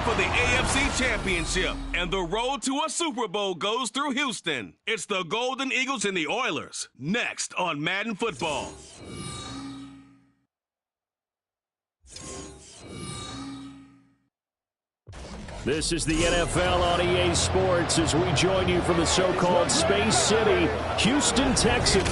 for the AFC Championship, and the road to a Super Bowl goes through Houston. It's the Golden Eagles and the Oilers, next on Madden Football. This is the NFL on EA Sports as we join you from the so-called Space City, Houston, Texas.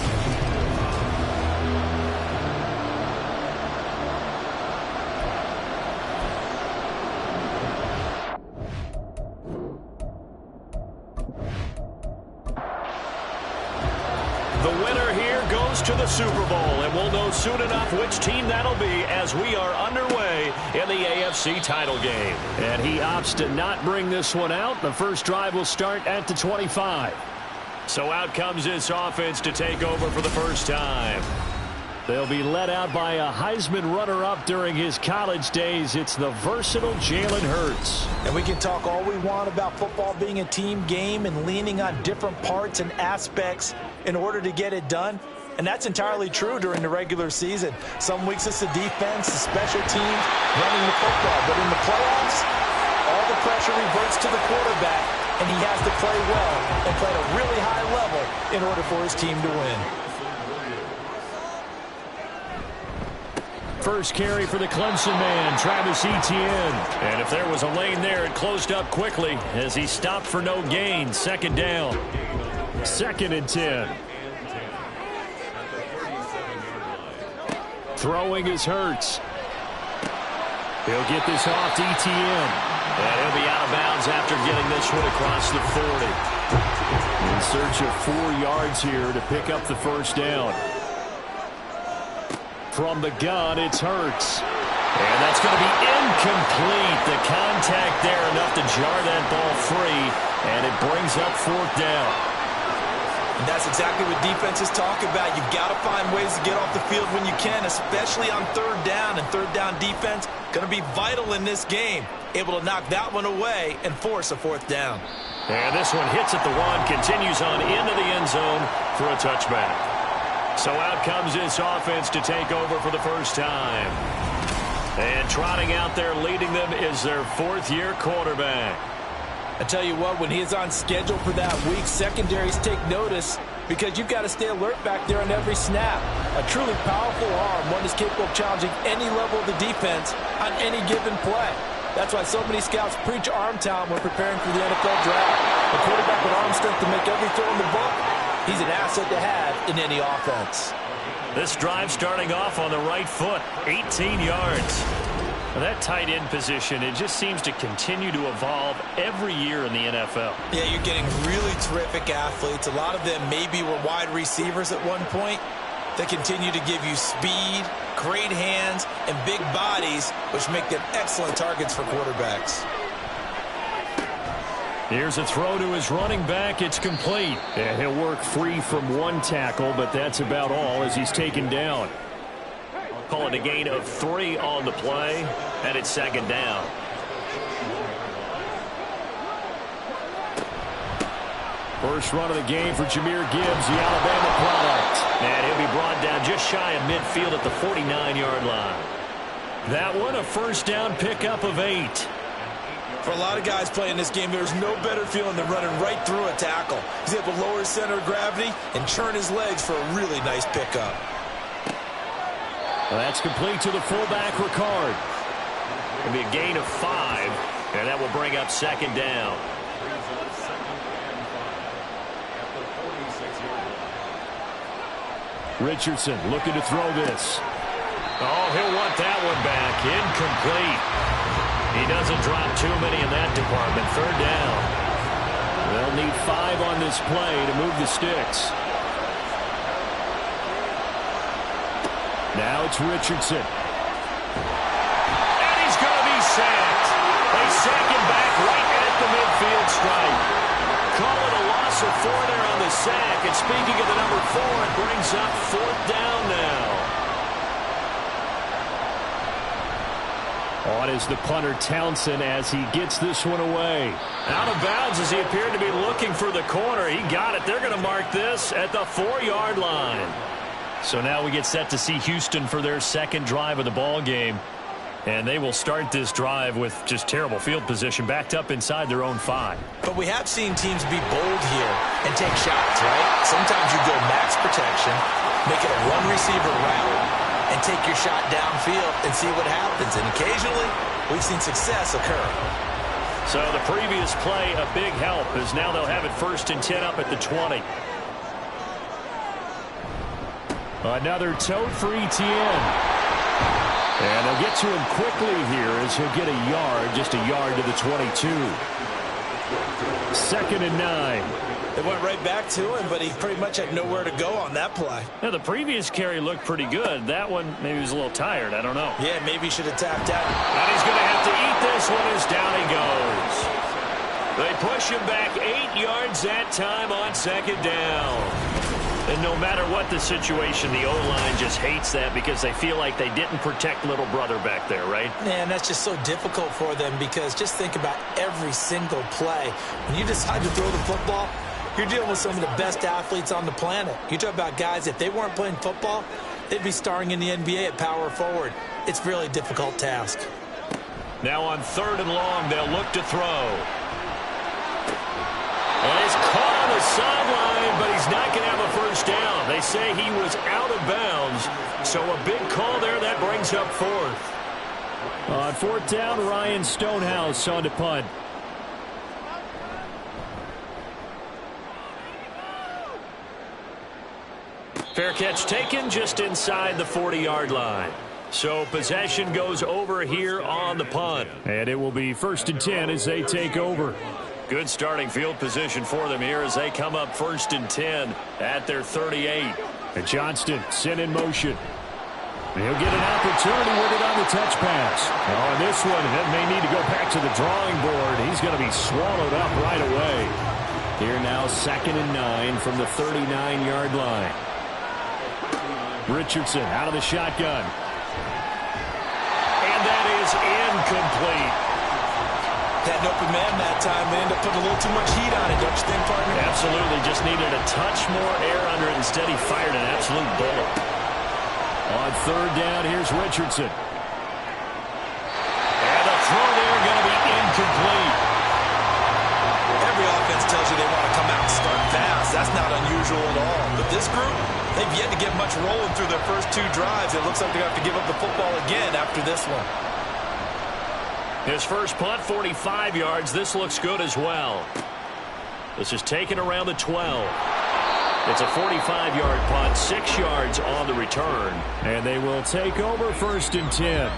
To the Super Bowl, and we'll know soon enough which team that'll be as we are underway in the AFC title game. And he opts to not bring this one out. The first drive will start at the 25. So out comes this offense to take over for the first time. They'll be led out by a Heisman runner-up during his college days. It's the versatile Jalen Hurts. And we can talk all we want about football being a team game and leaning on different parts and aspects in order to get it done. And that's entirely true during the regular season. Some weeks it's the defense, the special teams, running the football. But in the playoffs, all the pressure reverts to the quarterback, and he has to play well and play at a really high level in order for his team to win. First carry for the Clemson man, Travis Etienne. And if there was a lane there, it closed up quickly as he stopped for no gain. Second down. 2nd and 10. Throwing is Hurts. He'll get this off to Etienne. And he'll be out of bounds after getting this one across the 40. In search of 4 yards here to pick up the first down. From the gun, it's Hurts. And that's going to be incomplete. The contact there enough to jar that ball free. And it brings up 4th down. And that's exactly what defenses talk about. You've got to find ways to get off the field when you can, especially on 3rd down. And 3rd down defense going to be vital in this game. Able to knock that one away and force a 4th down. And this one hits at the 1, continues on into the end zone for a touchback. So out comes this offense to take over for the first time. And trotting out there leading them is their 4th-year quarterback. I tell you what, when he is on schedule for that week, secondaries take notice because you've got to stay alert back there on every snap. A truly powerful arm, one is capable of challenging any level of the defense on any given play. That's why so many scouts preach arm talent when preparing for the NFL draft. A quarterback with arm strength to make every throw in the book, he's an asset to have in any offense. This drive starting off on the right foot, 18 yards. Well, that tight end position, it just seems to continue to evolve every year in the NFL. Yeah, you're getting really terrific athletes. A lot of them maybe were wide receivers at one point. They continue to give you speed, great hands, and big bodies, which make them excellent targets for quarterbacks. Here's a throw to his running back. It's complete. And he'll work free from 1 tackle, but that's about all as he's taken down. Call it a gain of 3 on the play, and it's 2nd down. First run of the game for Jahmyr Gibbs, the Alabama product. And he'll be brought down just shy of midfield at the 49-yard line. That one, a first down pickup of 8. For a lot of guys playing this game, there's no better feeling than running right through a tackle. He's able to lower his center of gravity and churn his legs for a really nice pickup. Well, that's complete to the fullback, Ricard. It'll be a gain of 5, and that will bring up 2nd down. Richardson looking to throw this. Oh, he'll want that one back. Incomplete. He doesn't drop too many in that department. 3rd down. They'll need 5 on this play to move the sticks. Now it's Richardson. And he's going to be sacked. They sack him back right at the midfield stripe. Call it a loss of 4 there on the sack. And speaking of the number 4, it brings up 4th down now. On is the punter Townsend as he gets this one away. Out of bounds as he appeared to be looking for the corner. He got it. They're going to mark this at the 4-yard line. So now we get set to see Houston for their 2nd drive of the ball game. And they will start this drive with just terrible field position, backed up inside their own 5. But we have seen teams be bold here and take shots, right? Sometimes you go max protection, make it a one-receiver route, and take your shot downfield and see what happens. And occasionally, we've seen success occur. So the previous play, a big help, as now they'll have it 1st and 10 up at the 20. Another tote for ETN. And they'll get to him quickly here as he'll get a yard, just a yard to the 22. 2nd and 9. They went right back to him, but he pretty much had nowhere to go on that play. Now, the previous carry looked pretty good. That one, maybe he was a little tired. I don't know. Yeah, maybe he should have tapped out. And he's going to have to eat this one as down he goes. They push him back 8 yards that time on 2nd down. And no matter what the situation, the O-line just hates that because they feel like they didn't protect little brother back there, right? Man, that's just so difficult for them because just think about every single play. When you decide to throw the football, you're dealing with some of the best athletes on the planet. You talk about guys, if they weren't playing football, they'd be starring in the NBA at power forward. It's a really difficult task. Now on 3rd and long, they'll look to throw. And he's caught on the sideline, but he's not going to have a 1st down. They say he was out of bounds, so a big call there. That brings up 4th. On 4th down, Ryan Stonehouse on to punt. Fair catch taken just inside the 40-yard line. So possession goes over here on the punt. And it will be 1st and 10 as they take over. Good starting field position for them here as they come up 1st and 10 at their 38. And Johnston sent in motion. He'll get an opportunity with it on the touch pass. On this one, that may need to go back to the drawing board. He's going to be swallowed up right away. Here now 2nd and 9 from the 39-yard line. Richardson out of the shotgun. And that is incomplete. Had an open man that time. They ended up putting a little too much heat on it, don't you think, partner? Absolutely. Just needed a touch more air under it. Instead, he fired an absolute bullet. On 3rd down, here's Richardson. And the throw there going to be incomplete. Every offense tells you they want to come out and start fast. That's not unusual at all. But this group, they've yet to get much rolling through their first 2 drives. It looks like they're going to have to give up the football again after this one. His first punt, 45 yards. This looks good as well. This is taken around the 12. It's a 45-yard punt, 6 yards on the return. And they will take over 1st and 10.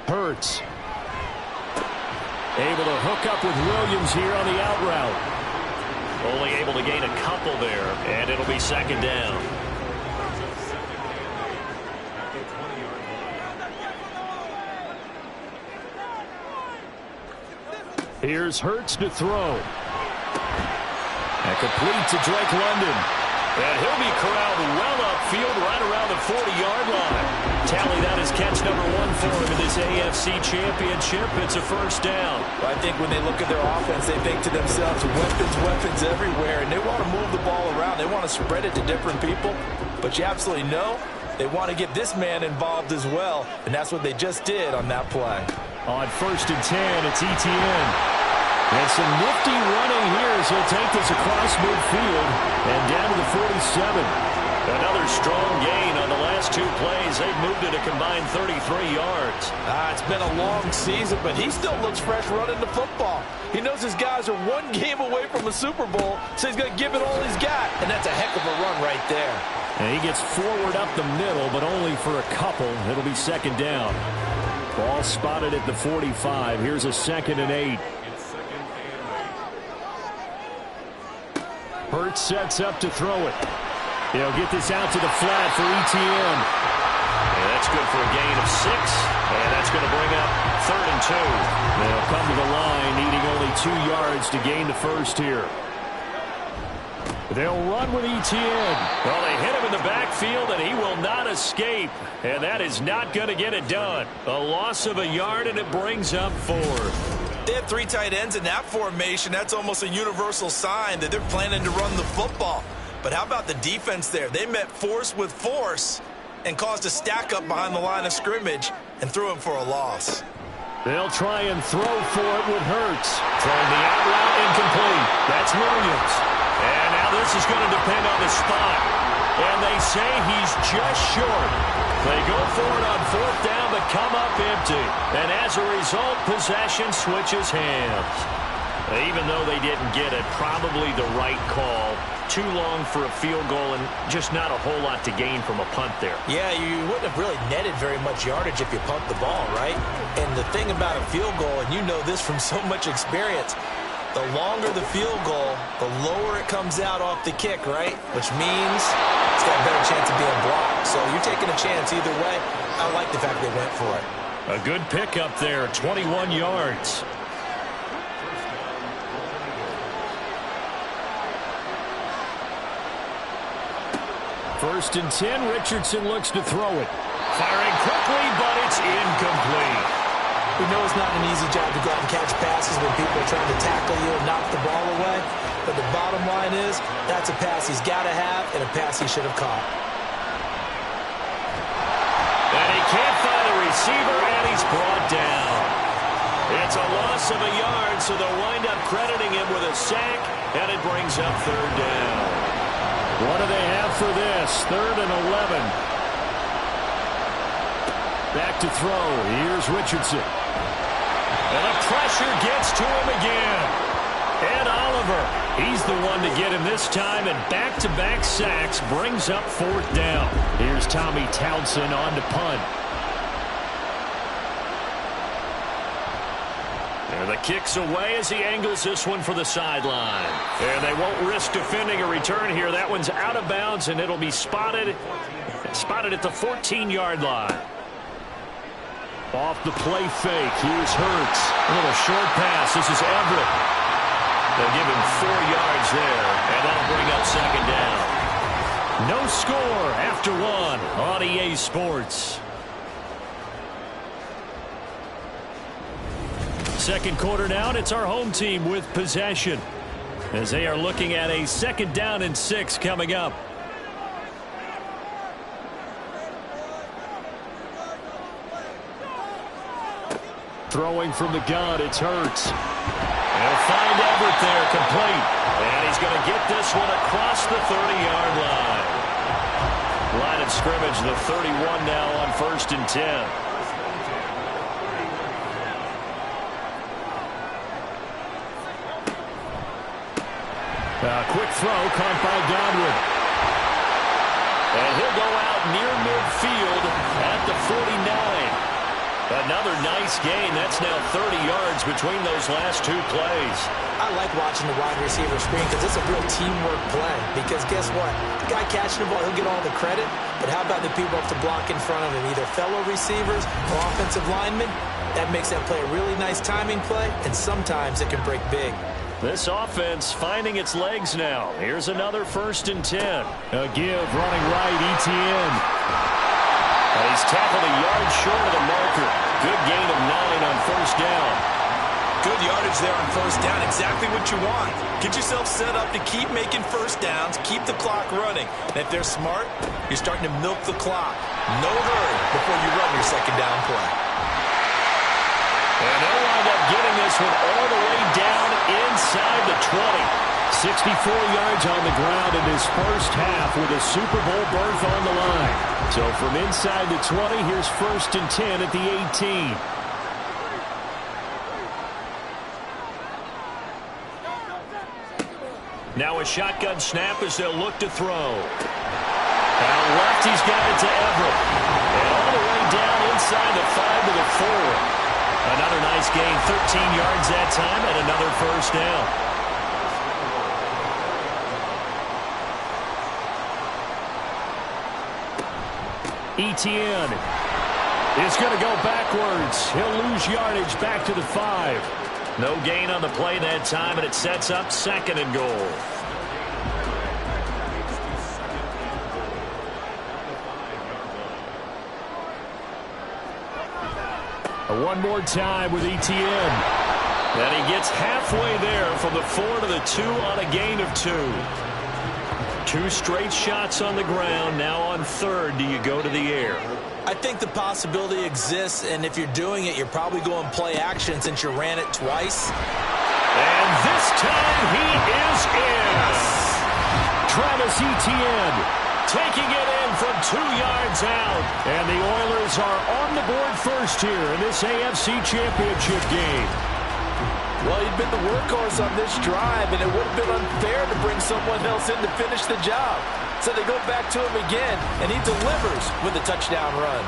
Hurts. Able to hook up with Williams here on the out route. Only able to gain a couple there, and it'll be 2nd down. Here's Hurts to throw. And complete to Drake London. And he'll be corralled well upfield right around the 40-yard line. Tally that is catch number 1 for him in this AFC Championship. It's a 1st down. Well, I think when they look at their offense, they think to themselves, weapons everywhere, and they want to move the ball around. They want to spread it to different people, but you absolutely know they want to get this man involved as well, and that's what they just did on that play. On 1st and 10, it's ETN. And some nifty running here as he'll take this across midfield and down to the 47. Another strong gain on the last 2 plays. They've moved it a combined 33 yards. It's been a long season, but he still looks fresh running the football. He knows his guys are 1 game away from a Super Bowl, so he's going to give it all he's got. And that's a heck of a run right there. And he gets forward up the middle, but only for a couple. It'll be 2nd down. Ball spotted at the 45. Here's a 2nd and 8. Hurts sets up to throw it. He'll get this out to the flat for ETN. And that's good for a gain of 6. And that's going to bring up 3rd and 2. They'll come to the line, needing only 2 yards to gain the first here. They'll run with ETN. Well, they hit him in the backfield, and he will not escape. And that is not going to get it done. A loss of a yard, and it brings up 4. They have 3 tight ends in that formation. That's almost a universal sign that they're planning to run the football. But how about the defense there? They met force with force and caused a stack up behind the line of scrimmage and threw him for a loss. They'll try and throw for it with Hurts. Throwing the out route incomplete. That's Williams. And now this is going to depend on the spot. And they say he's just short. They go for it on 4th down, but come up empty. And as a result, possession switches hands. Even though they didn't get it, probably the right call. Too long for a field goal and just not a whole lot to gain from a punt there. Yeah, you wouldn't have really netted very much yardage if you pumped the ball, right? And the thing about a field goal, and you know this from so much experience, the longer the field goal, the lower it comes out off the kick, right? Which means it's got a better chance of being blocked. So you're taking a chance either way. I like the fact they went for it. A good pickup there, 21 yards. First and 10, Richardson looks to throw it. Firing quickly, but it's incomplete. We know it's not an easy job to go out and catch passes when people are trying to tackle you and knock the ball away. But the bottom line is, that's a pass he's got to have and a pass he should have caught. And he can't find a receiver, and he's brought down. It's a loss of a yard, so they'll wind up crediting him with a sack, and it brings up 3rd down. What do they have for this? 3rd and 11. Back to throw. Here's Richardson. And the pressure gets to him again. Ed Oliver, he's the one to get him this time, and back-to-back sacks brings up 4th down. Here's Tommy Townsend on to punt. And the kick's away as he angles this one for the sideline. And they won't risk defending a return here. That one's out of bounds, and it'll be spotted at the 14-yard line. Off the play fake. Here's Hurts. A little short pass. This is Everett. They'll give him 4 yards there, and that'll bring up 2nd down. No score after 1 on EA Sports. Second quarter now, and it's our home team with possession as they are looking at a 2nd down and 6 coming up. Throwing from the gun, it's Hurts. They'll find Everett there, complete. And he's going to get this one across the 30-yard line. Line of scrimmage, the 31 now on 1st and 10. Quick throw caught by Godwin. And he'll go out near midfield at the 49. Another nice gain. That's now 30 yards between those last 2 plays. I like watching the wide receiver screen because it's a real teamwork play. Because guess what? The guy catching the ball, he'll get all the credit. But how about the people have to block in front of him, either fellow receivers or offensive linemen? That makes that play a really nice timing play, and sometimes it can break big. This offense finding its legs now. Here's another 1st and 10. A give running right, Etienne. And he's tackled a yard short of the marker. Good gain of 9 on 1st down. Good yardage there on 1st down. Exactly what you want. Get yourself set up to keep making 1st downs, keep the clock running. And if they're smart, you're starting to milk the clock. No hurry before you run your 2nd down play. And they'll wind up getting this one all the way down inside the 20. 64 yards on the ground in his first half with a Super Bowl berth on the line. So from inside the 20, here's 1st and 10 at the 18. Now a shotgun snap as they'll look to throw. Out left, he's got it to Everett. And all the way down inside the 5 to the 4. Another nice gain, 13 yards that time, and another 1st down. Etienne is going to go backwards. He'll lose yardage back to the 5. No gain on the play that time, and it sets up 2nd and goal. One more time with Etienne. And he gets halfway there from the 4 to the 2 on a gain of 2. 2 straight shots on the ground. Now on third, do you go to the air? I think the possibility exists, and if you're doing it, you're probably going play action since you ran it twice. And this time he is in. Travis Etienne taking it in from 2 yards out. And the Oilers are on the board first here in this AFC Championship game. Well, he'd been the workhorse on this drive, and it would have been unfair to bring someone else in to finish the job. So they go back to him again, and he delivers with a touchdown run.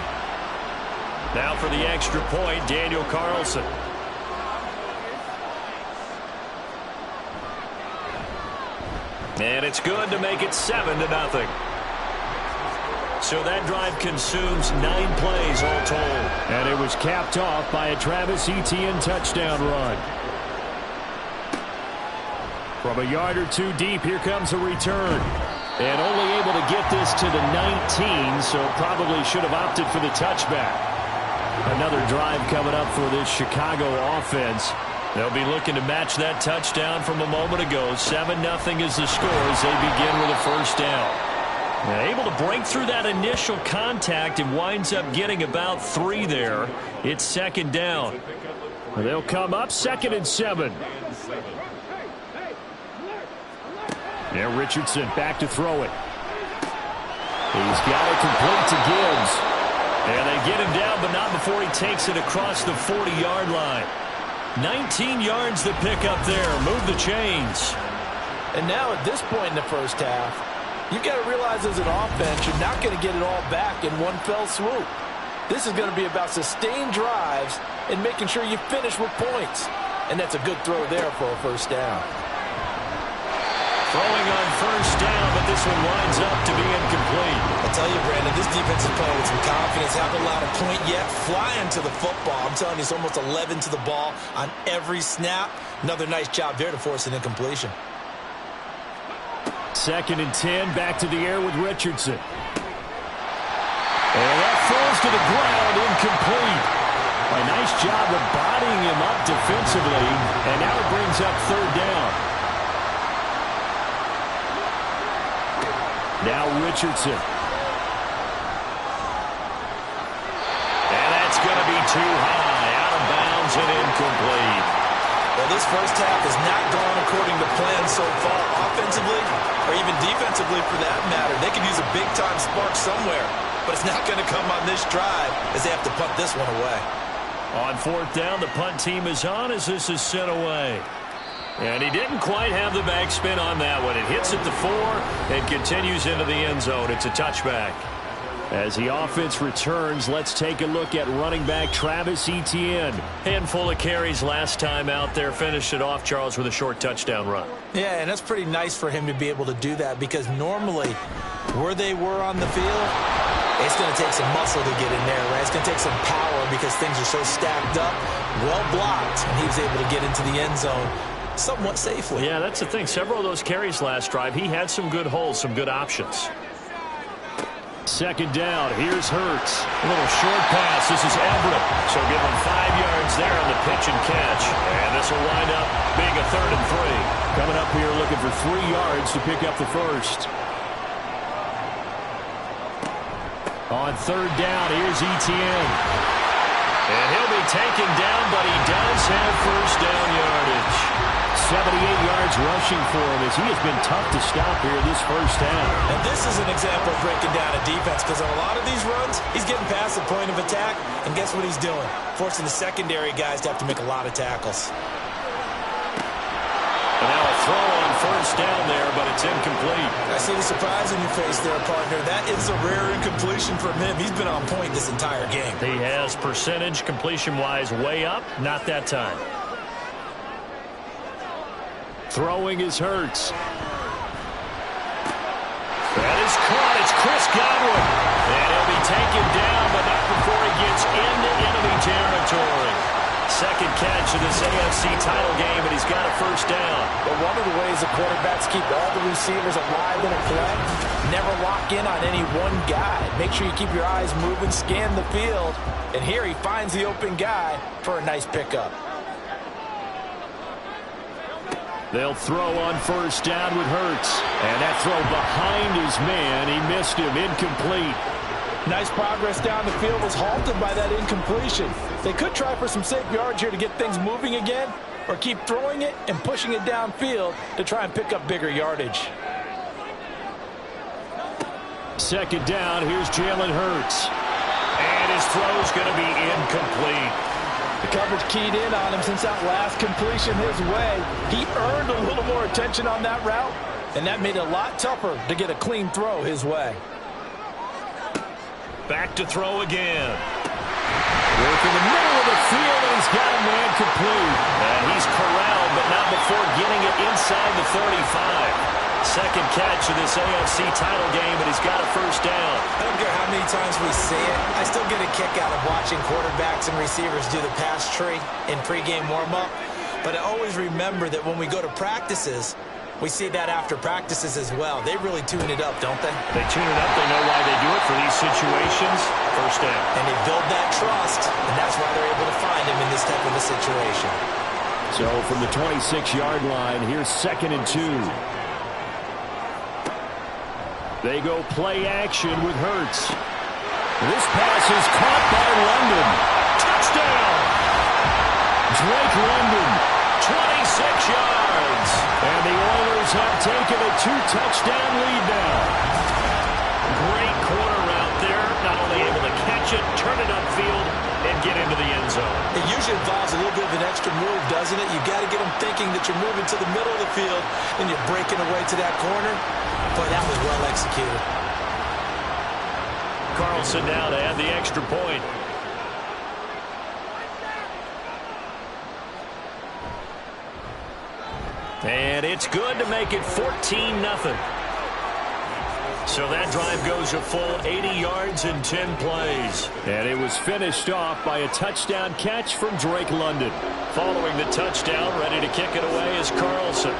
Now for the extra point, Daniel Carlson. And it's good to make it 7-0. So that drive consumes 9 plays all told. And it was capped off by a Travis Etienne touchdown run. From a yard or 2 deep, here comes a return. And only able to get this to the 19, so probably should have opted for the touchback. Another drive coming up for this Chicago offense. They'll be looking to match that touchdown from a moment ago. 7-0 is the score as they begin with a first down. Now, able to break through that initial contact and winds up getting about 3 there. It's second down. They'll come up 2nd and 7. Now Richardson back to throw it. He's got it complete to Gibbs. And they get him down, but not before he takes it across the 40-yard line. 19 yards to pick up there. Move the chains. And now at this point in the first half, you've got to realize as an offense, you're not going to get it all back in one fell swoop. This is going to be about sustained drives and making sure you finish with points. And that's a good throw there for a first down. Throwing on first down, but this one winds up to be incomplete. I'll tell you, Brandon, this defense is playing with some confidence. Haven't allowed a point yet. Flying to the football. I'm telling you, it's almost 11 to the ball on every snap. Another nice job there to force an incompletion. 2nd and 10, back to the air with Richardson. And that falls to the ground, incomplete. A nice job of bodying him up defensively, and now it brings up third down. Now Richardson. And that's going to be too high. Out of bounds and incomplete. Well, this first half has not gone according to plan so far. Offensively, or even defensively for that matter, they could use a big-time spark somewhere. But it's not going to come on this drive as they have to punt this one away. On 4th down, the punt team is on as this is sent away. And he didn't quite have the backspin on that one. It hits at the 4 and continues into the end zone. It's a touchback. As the offense returns, let's take a look at running back Travis Etienne. Handful of carries last time out there. Finished it off, Charles, with a short touchdown run. Yeah, and that's pretty nice for him to be able to do that because normally where they were on the field, it's going to take some muscle to get in there, right? It's going to take some power because things are so stacked up, well blocked, and he was able to get into the end zone somewhat safely. Yeah, that's the thing. Several of those carries last drive, he had some good holes, some good options. 2nd down. Here's Hurts. A little short pass. This is Everett. So give him 5 yards there on the pitch and catch. And this will wind up being a 3rd and 3. Coming up here looking for 3 yards to pick up the first. On 3rd down, here's Etienne. And he'll be taken down, but he does have first down yardage. 78 yards rushing for him as he has been tough to stop here this first half. And this is an example of breaking down a defense because on a lot of these runs, he's getting past the point of attack, and guess what he's doing? Forcing the secondary guys to have to make a lot of tackles. And now a throw on first down there, but it's incomplete. I see the surprise in your face there, partner. That is a rare incompletion from him. He's been on point this entire game. He has percentage completion-wise way up, not that time. Throwing is Hurts. That is caught. It's Chris Godwin. And he'll be taken down, but not before he gets into enemy territory. Second catch of this AFC title game, and he's got a first down. But one of the ways the quarterbacks keep all the receivers alive in a play, never lock in on any one guy. Make sure you keep your eyes moving, scan the field. And here he finds the open guy for a nice pickup. They'll throw on first down with Hurts. And that throw behind his man. He missed him. Incomplete. Nice progress down the field was halted by that incompletion. They could try for some safe yards here to get things moving again, or keep throwing it and pushing it downfield to try and pick up bigger yardage. Second down, here's Jalen Hurts. And his throw's going to be incomplete. The coverage keyed in on him since that last completion his way. He earned a little more attention on that route, and that made it a lot tougher to get a clean throw his way. Back to throw again. Work in the middle of the field, and he's got a man complete. And he's corralled, but not before getting it inside the 35. Second catch of this AFC title game, and he's got a first down. I don't care how many times we say it, I still get a kick out of watching quarterbacks and receivers do the pass tree in pregame warm-up. But I always remember that when we go to practices, we see that after practices as well. They really tune it up, don't they? They tune it up. They know why they do it for these situations. First down. And they build that trust, and that's why they're able to find him in this type of a situation. So from the 26-yard line, here's 2nd and 2. They go play action with Hurts. This pass is caught by London. Touchdown! Drake London, 26 yards. And the Oilers have taken a 2-touchdown lead now. Great corner route there. Not only able to catch it, turn it upfield, and get into the end zone. It usually involves a little bit of an extra move, doesn't it? You've got to get them thinking that you're moving to the middle of the field and you're breaking away to that corner. Boy, that was well executed. Carlson now to add the extra point. And it's good to make it 14-0. So that drive goes a full 80 yards in 10 plays. And it was finished off by a touchdown catch from Drake London. Following the touchdown, ready to kick it away is Carlson.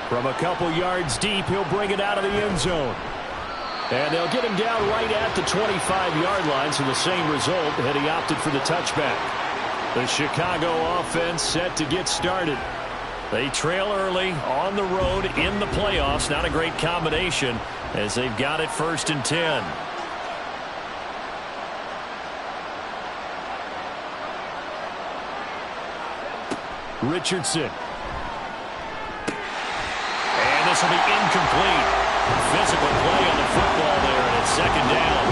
From a couple yards deep, he'll bring it out of the end zone. And they'll get him down right at the 25-yard line, so the same result had he opted for the touchback. The Chicago offense set to get started. They trail early on the road in the playoffs. Not a great combination as they've got it 1st and 10. Richardson. And this will be incomplete. Physical play on the football there, and it's 2nd down.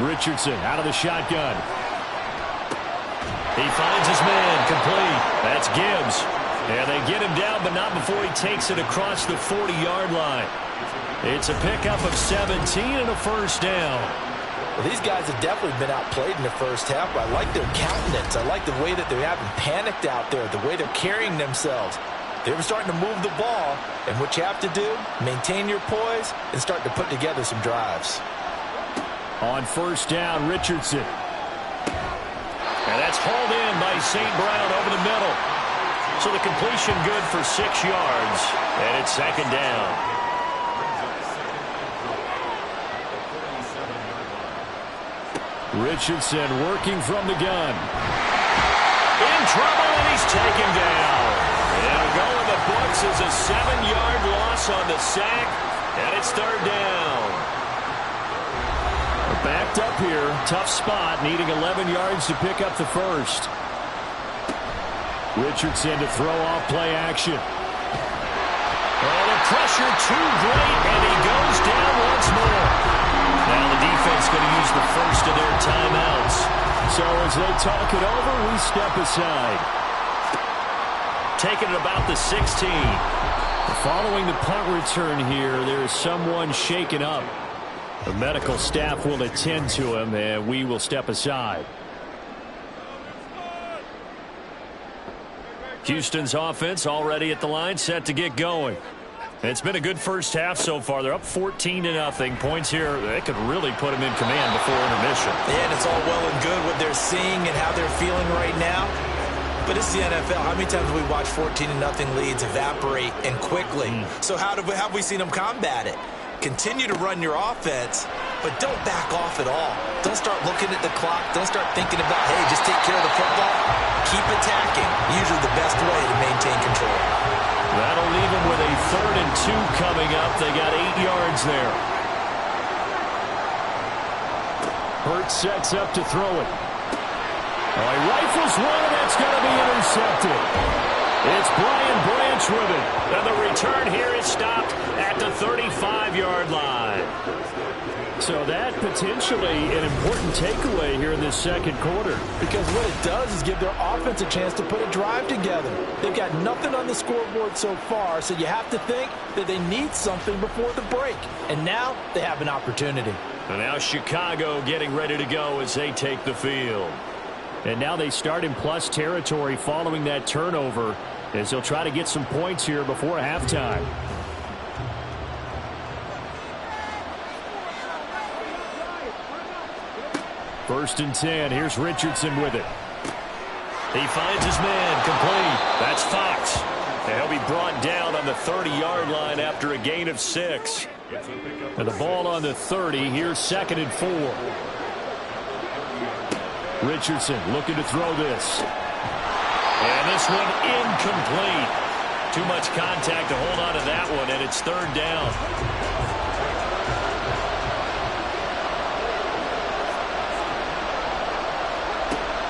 Richardson out of the shotgun. He finds his man, complete. That's Gibbs. And they get him down, but not before he takes it across the 40-yard line. It's a pickup of 17 and a first down. Well, these guys have definitely been outplayed in the first half, but I like their countenance. I like the way that they haven't panicked out there, the way they're carrying themselves. They're starting to move the ball, and what you have to do, maintain your poise and start to put together some drives. On first down, Richardson. And that's hauled in by St. Brown over the middle. So the completion good for 6 yards, and it's 2nd down. Richardson working from the gun. In trouble, and he's taken down. It'll go in the books as a 7-yard loss on the sack, and it's 3rd down. Backed up here, tough spot, needing 11 yards to pick up the first. Richardson to throw off play action. Oh, the pressure too great, and he goes down once more. Now the defense going to use the first of their timeouts. So as they talk it over, we step aside. Taking it about the 16. Following the punt return here, there is someone shaken up. The medical staff will attend to him, and we will step aside. Houston's offense already at the line, set to get going. It's been a good first half so far. They're up 14-0. Points here, they could really put them in command before intermission. Yeah, and it's all well and good what they're seeing and how they're feeling right now. But it's the NFL. How many times have we watched 14-0 leads evaporate and quickly? So how have we seen them combat it? Continue to run your offense, but don't back off at all. Don't start looking at the clock. Don't start thinking about, hey, just take care of the football. Keep attacking. Usually the best way to maintain control. That'll leave them with a 3rd and 2 coming up. They got 8 yards there. Hurts sets up to throw it. Oh, he rifles one, and that's going to be intercepted. It's Brian Branch with it. And the return here is stopped at the 35-yard line. So that potentially an important takeaway here in this second quarter. Because what it does is give their offense a chance to put a drive together. They've got nothing on the scoreboard so far, so you have to think that they need something before the break. And now they have an opportunity. And now Chicago getting ready to go as they take the field. And now they start in plus territory following that turnover as they'll try to get some points here before halftime. First and 10. Here's Richardson with it. He finds his man complete. That's Fox. And he'll be brought down on the 30-yard line after a gain of 6. And the ball on the 30. Here's 2nd and 4. Richardson looking to throw this. And this one incomplete. Too much contact to hold on to that one, and it's 3rd down.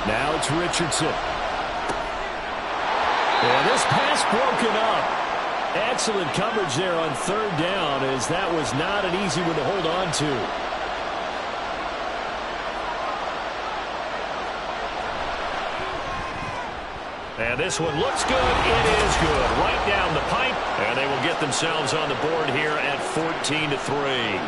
Now it's Richardson. And this pass broken up. Excellent coverage there on 3rd down, as that was not an easy one to hold on to. And this one looks good. It is good. Right down the pipe. And they will get themselves on the board here at 14-3.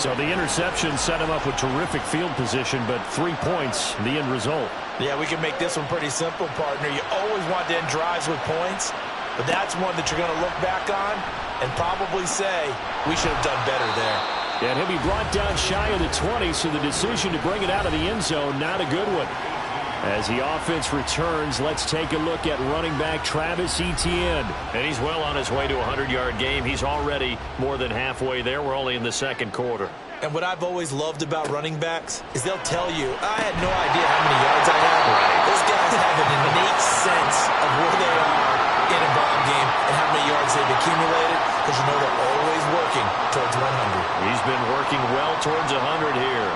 So the interception set him up with terrific field position, but 3 points, the end result. Yeah, we can make this one pretty simple, partner. You always want to end drives with points, but that's one that you're going to look back on and probably say, we should have done better there. And he'll be brought down shy of the 20, so the decision to bring it out of the end zone, not a good one. As the offense returns, let's take a look at running back Travis Etienne. And he's well on his way to a 100-yard game. He's already more than halfway there. We're only in the second quarter. And what I've always loved about running backs is they'll tell you, I had no idea how many yards I have. Those guys have an innate sense of where they are in a ball game and how many yards they've accumulated, because you know they're always working towards 100. He's been working well towards 100 here.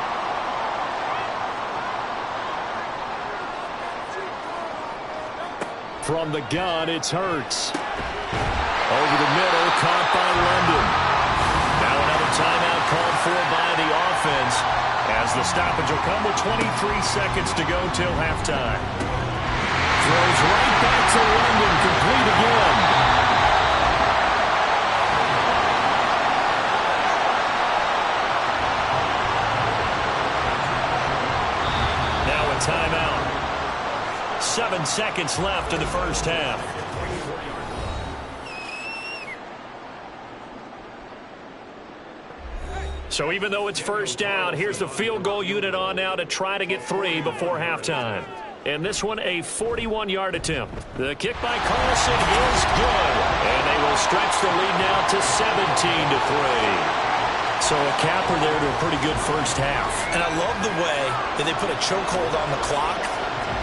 From the gun, it's Hurts. Over the middle, caught by London. Now another timeout called for by the offense, as the stoppage will come with 23 seconds to go till halftime. Throws right back to London, complete again. Now a timeout. 7 seconds left in the first half. So even though it's first down, here's the field goal unit on now to try to get 3 before halftime. And this one, a 41-yard attempt. The kick by Carlson is good. And they will stretch the lead now to 17-3. So a capper there to a pretty good first half. And I love the way that they put a chokehold on the clock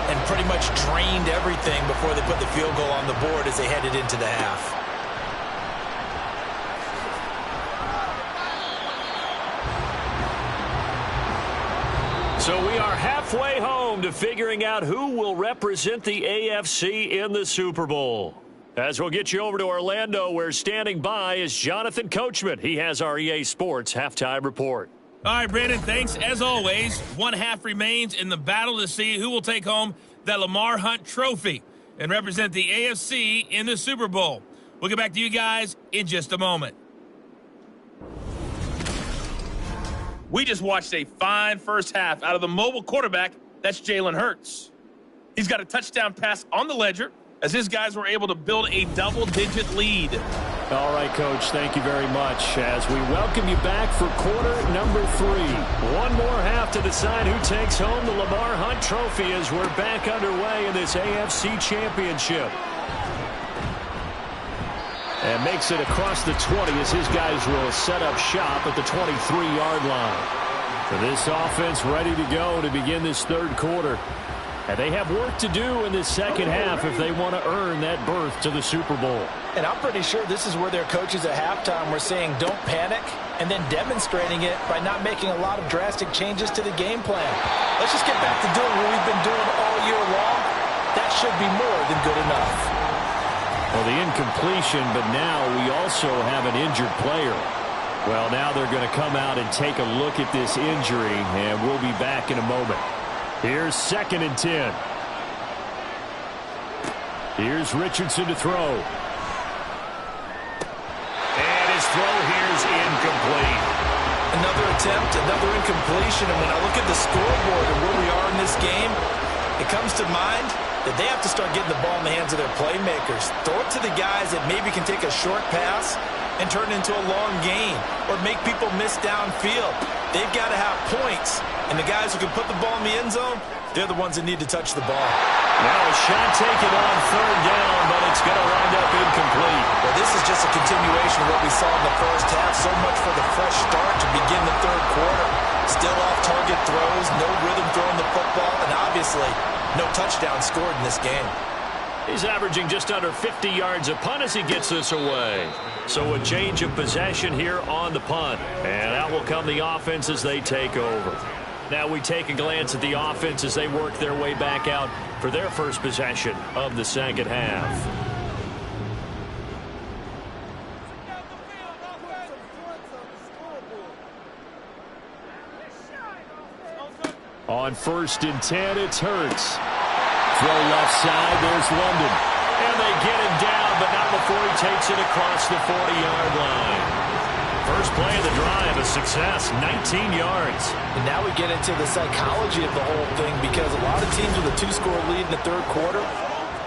and pretty much drained everything before they put the field goal on the board as they headed into the half. So we are halfway home to figuring out who will represent the AFC in the Super Bowl. As we'll get you over to Orlando, where standing by is Jonathan Coachman. He has our EA Sports halftime report. All right, Brandon, thanks. As always, one half remains in the battle to see who will take home that Lamar Hunt trophy and represent the AFC in the Super Bowl. We'll get back to you guys in just a moment. We just watched a fine first half out of the mobile quarterback. That's Jalen Hurts. He's got a touchdown pass on the ledger as his guys were able to build a double-digit lead. All right, Coach, thank you very much. As we welcome you back for quarter number 3. One more half to decide who takes home the Lamar Hunt trophy as we're back underway in this AFC Championship. And makes it across the 20 as his guys will set up shop at the 23-yard line. For this offense ready to go to begin this third quarter. And they have work to do in this second half if they want to earn that berth to the Super Bowl. And I'm pretty sure this is where their coaches at halftime were saying don't panic, and then demonstrating it by not making a lot of drastic changes to the game plan. Let's just get back to doing what we've been doing all year long. That should be more than good enough. Well, the incompletion, but now we also have an injured player. Well, now they're going to come out and take a look at this injury, and we'll be back in a moment. Here's 2nd and 10. Here's Richardson to throw. And his throw here's incomplete. Another attempt, another incompletion, and when I look at the scoreboard and where we are in this game, it comes to mind that they have to start getting the ball in the hands of their playmakers. Throw it to the guys that maybe can take a short pass and turn it into a long gain or make people miss downfield. They've got to have points, and the guys who can put the ball in the end zone, they're the ones that need to touch the ball. Now a shot taken on 3rd down, but it's going to wind up incomplete. Well, this is just a continuation of what we saw in the first half. So much for the fresh start to begin the third quarter. Still off-target throws, no rhythm throwing the football, and obviously no touchdown scored in this game. He's averaging just under 50 yards a punt as he gets this away. So a change of possession here on the punt. And out will come the offense as they take over. Now we take a glance at the offense as they work their way back out for their first possession of the second half. On 1st and 10, it's Hurts. Throw left side, there's London. And they get him down, but not before he takes it across the 40-yard line. First play of the drive, a success, 19 yards. And now we get into the psychology of the whole thing, because a lot of teams with a 2-score lead in the third quarter,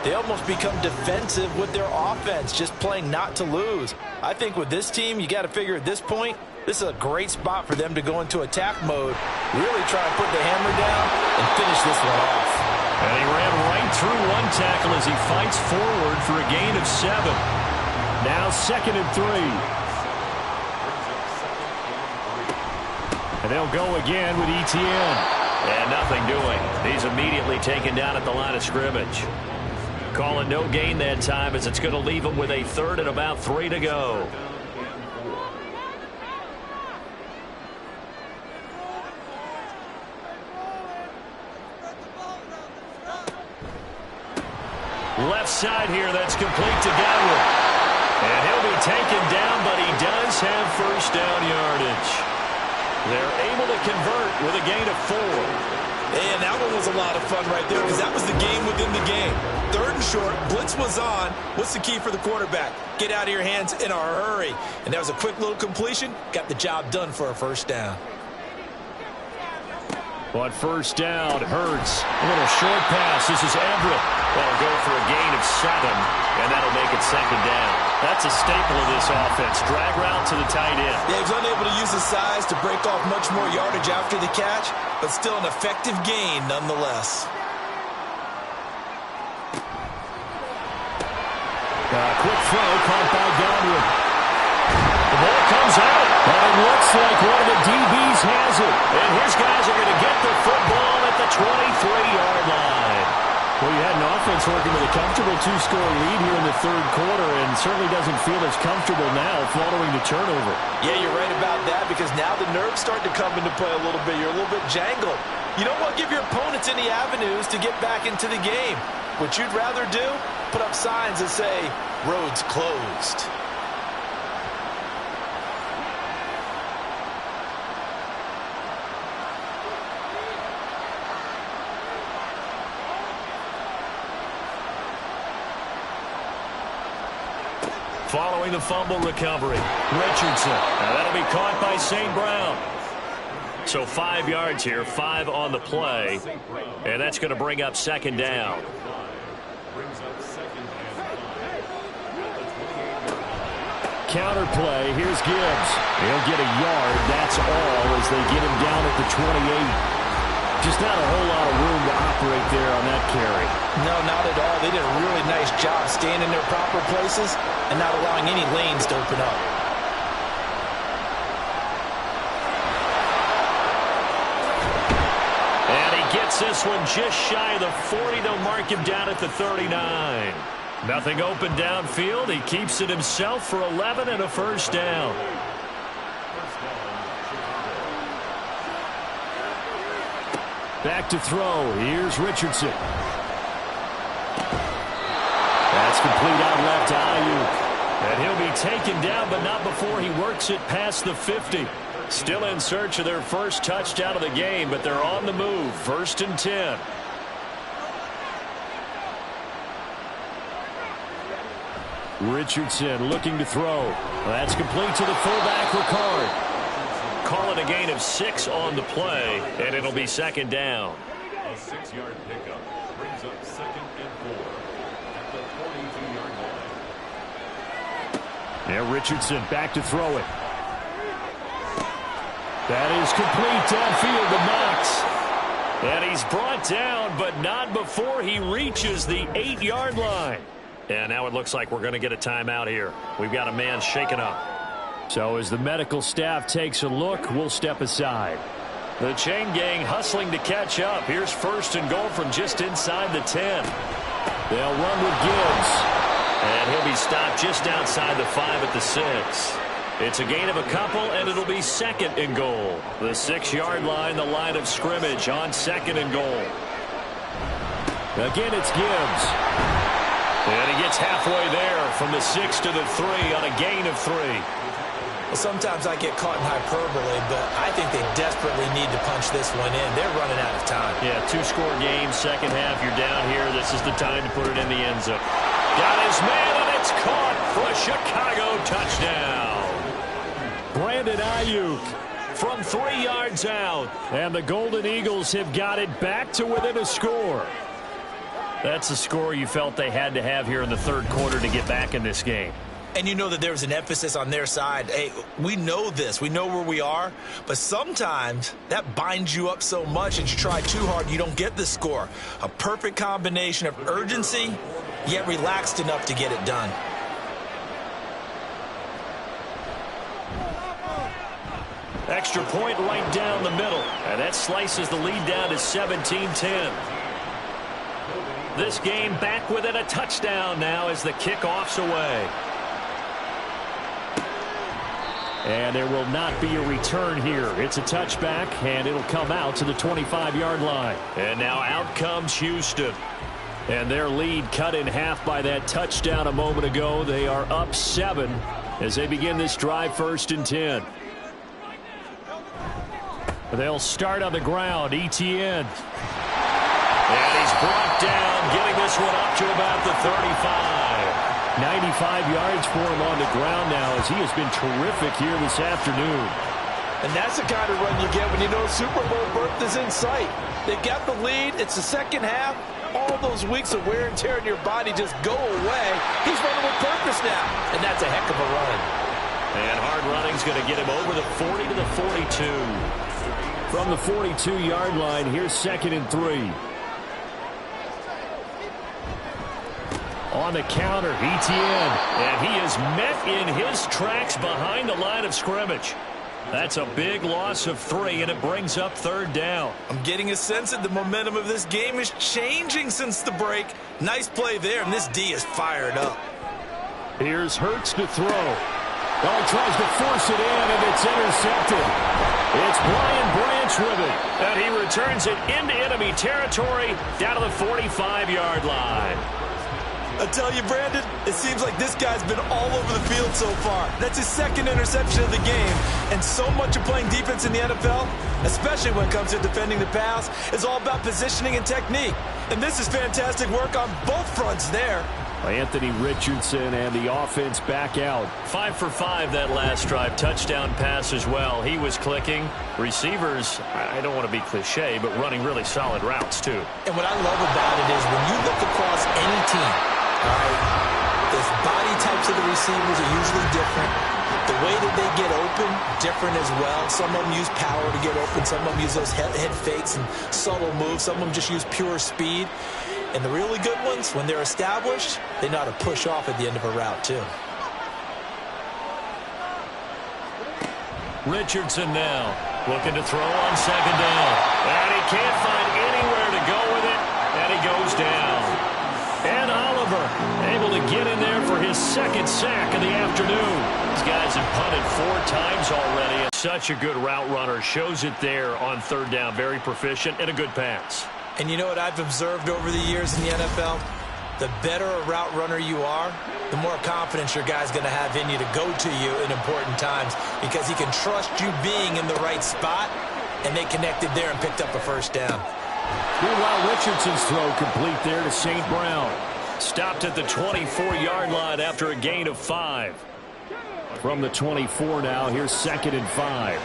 they almost become defensive with their offense, just playing not to lose. I think with this team, you got to figure at this point, this is a great spot for them to go into attack mode, really try and put the hammer down and finish this one off. And he ran right through one tackle as he fights forward for a gain of 7. Now 2nd and 3. And they'll go again with Etienne. And nothing doing. He's immediately taken down at the line of scrimmage. Calling no gain that time as it's going to leave him with a 3rd and about 3 to go. Left side here, that's complete to Godwin. And he'll be taken down, but he does have first down yardage. They're able to convert with a gain of 4. And that one was a lot of fun right there, because that was the game within the game. 3rd and short, blitz was on. What's the key for the quarterback? Get out of your hands in a hurry. And that was a quick little completion. Got the job done for a first down. On first down, Hurts. A little short pass. This is Everett. That'll go for a gain of 7, and that'll make it 2nd down. That's a staple of this offense. Drag route to the tight end. Yeah, he was unable to use his size to break off much more yardage after the catch, but still an effective gain nonetheless. Quick throw caught by Godwin. The ball comes out, but it looks like one of the DBs has it. And his guys are going to get the football at the 23-yard line. Well, you had an offense working with a comfortable 2-score lead here in the third quarter, and certainly doesn't feel as comfortable now following the turnover. Yeah, you're right about that, because now the nerves start to come into play a little bit. You're a little bit jangled. You don't want to give your opponents any avenues to get back into the game. What you'd rather do, put up signs that say, roads closed. Following the fumble recovery, Richardson. Now that'll be caught by St. Brown. So 5 yards here, 5 on the play. And that's going to bring up 2nd down. Counter play, here's Gibbs. He'll get a yard, that's all, as they get him down at the 28. Just not a whole lot of room to operate there on that carry. No, not at all. They did a really nice job staying in their proper places and not allowing any lanes to open up. And he gets this one just shy of the 40. They'll mark him down at the 39. Nothing open downfield. He keeps it himself for 11 and a first down. Back to throw. Here's Richardson. That's complete out left to Ayuk. And he'll be taken down, but not before he works it past the 50. Still in search of their first touchdown of the game, but they're on the move. 1st and 10. Richardson looking to throw. That's complete to the fullback, Ricard. Call it a gain of 6 on the play, and it'll be 2nd down. A 6-yard pickup brings up 2nd and 4 at the 42-yard line. Now Richardson back to throw it. That is complete downfield to Knox. And he's brought down, but not before he reaches the 8-yard line. And now it looks like we're going to get a timeout here. We've got a man shaken up. So as the medical staff takes a look, we'll step aside. The chain gang hustling to catch up. Here's 1st and goal from just inside the 10. They'll run with Gibbs. And he'll be stopped just outside the 5 at the 6. It's a gain of a couple, and it'll be 2nd and goal. The 6-yard line, the line of scrimmage on 2nd and goal. Again, it's Gibbs. And he gets halfway there from the 6 to the 3 on a gain of 3. Well, sometimes I get caught in hyperbole, but I think they desperately need to punch this one in. They're running out of time. Yeah, 2-score game, second half. You're down here. This is the time to put it in the end zone. Got his man, and it's caught for a Chicago touchdown. Brandon Ayuk from 3 yards out. And the Golden Eagles have got it back to within a score. That's a score you felt they had to have here in the 3rd quarter to get back in this game. And you know that there's an emphasis on their side. Hey, we know this. We know where we are. But sometimes that binds you up so much that you try too hard, you don't get the score. A perfect combination of urgency, yet relaxed enough to get it done. Extra point right down the middle. And that slices the lead down to 17-10. This game back within a touchdown now as the kickoff's away. And there will not be a return here. It's a touchback, and it'll come out to the 25-yard line. And now out comes Houston. And their lead cut in half by that touchdown a moment ago. They are up 7 as they begin this drive. 1st and 10. They'll start on the ground. Etienne. And he's brought down, getting this one up to about the 35. 95 yards for him on the ground now as he has been terrific here this afternoon. And that's the kind of run you get when you know Super Bowl berth is in sight. They got the lead. It's the 2nd half. All those weeks of wear and tear in your body just go away. He's running with purpose now, and that's a heck of a run. And hard running's going to get him over the 40 to the 42. From the 42-yard line, here's 2nd and 3. On the counter, Etienne. And he is met in his tracks behind the line of scrimmage. That's a big loss of 3, and it brings up 3rd down. I'm getting a sense that the momentum of this game is changing since the break. Nice play there, and this D is fired up. Here's Hurts to throw. Oh, he tries to force it in, and it's intercepted. It's Brian Branch with it. And he returns it into enemy territory down to the 45-yard line. I tell you, Brandon, it seems like this guy's been all over the field so far. That's his 2nd interception of the game. And so much of playing defense in the NFL, especially when it comes to defending the pass, is all about positioning and technique. And this is fantastic work on both fronts there. Anthony Richardson and the offense back out. 5 for 5 that last drive. Touchdown pass as well. He was clicking. Receivers, I don't want to be cliche, but running really solid routes too. And what I love about it is when you look across any team, the body types of the receivers are usually different. The way that they get open, different as well. Some of them use power to get open. Some of them use those head fakes and subtle moves. Some of them just use pure speed. And the really good ones, when they're established, they know how to push off at the end of a route, too. Richardson now looking to throw on second down. And he can't find anywhere to go with it, and he goes down. And Oliver able to get in there for his second sack of the afternoon. These guys have punted 4 times already. Such a good route runner. Shows it there on third down. Very proficient and a good pass. And you know what I've observed over the years in the NFL? The better a route runner you are, the more confidence your guy's going to have in you to go to you in important times because he can trust you being in the right spot, and they connected there and picked up a first down. Meanwhile, Richardson's throw complete there to St. Brown. Stopped at the 24-yard line after a gain of 5. From the 24 now, here's 2nd and 5.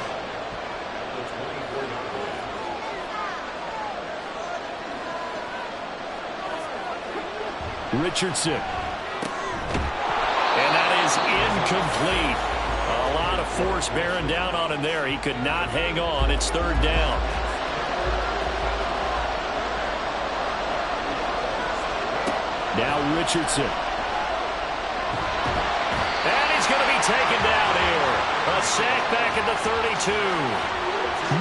Richardson. And that is incomplete. A lot of force bearing down on him there. He could not hang on. It's 3rd down. Now Richardson. And he's going to be taken down here. A sack back at the 32.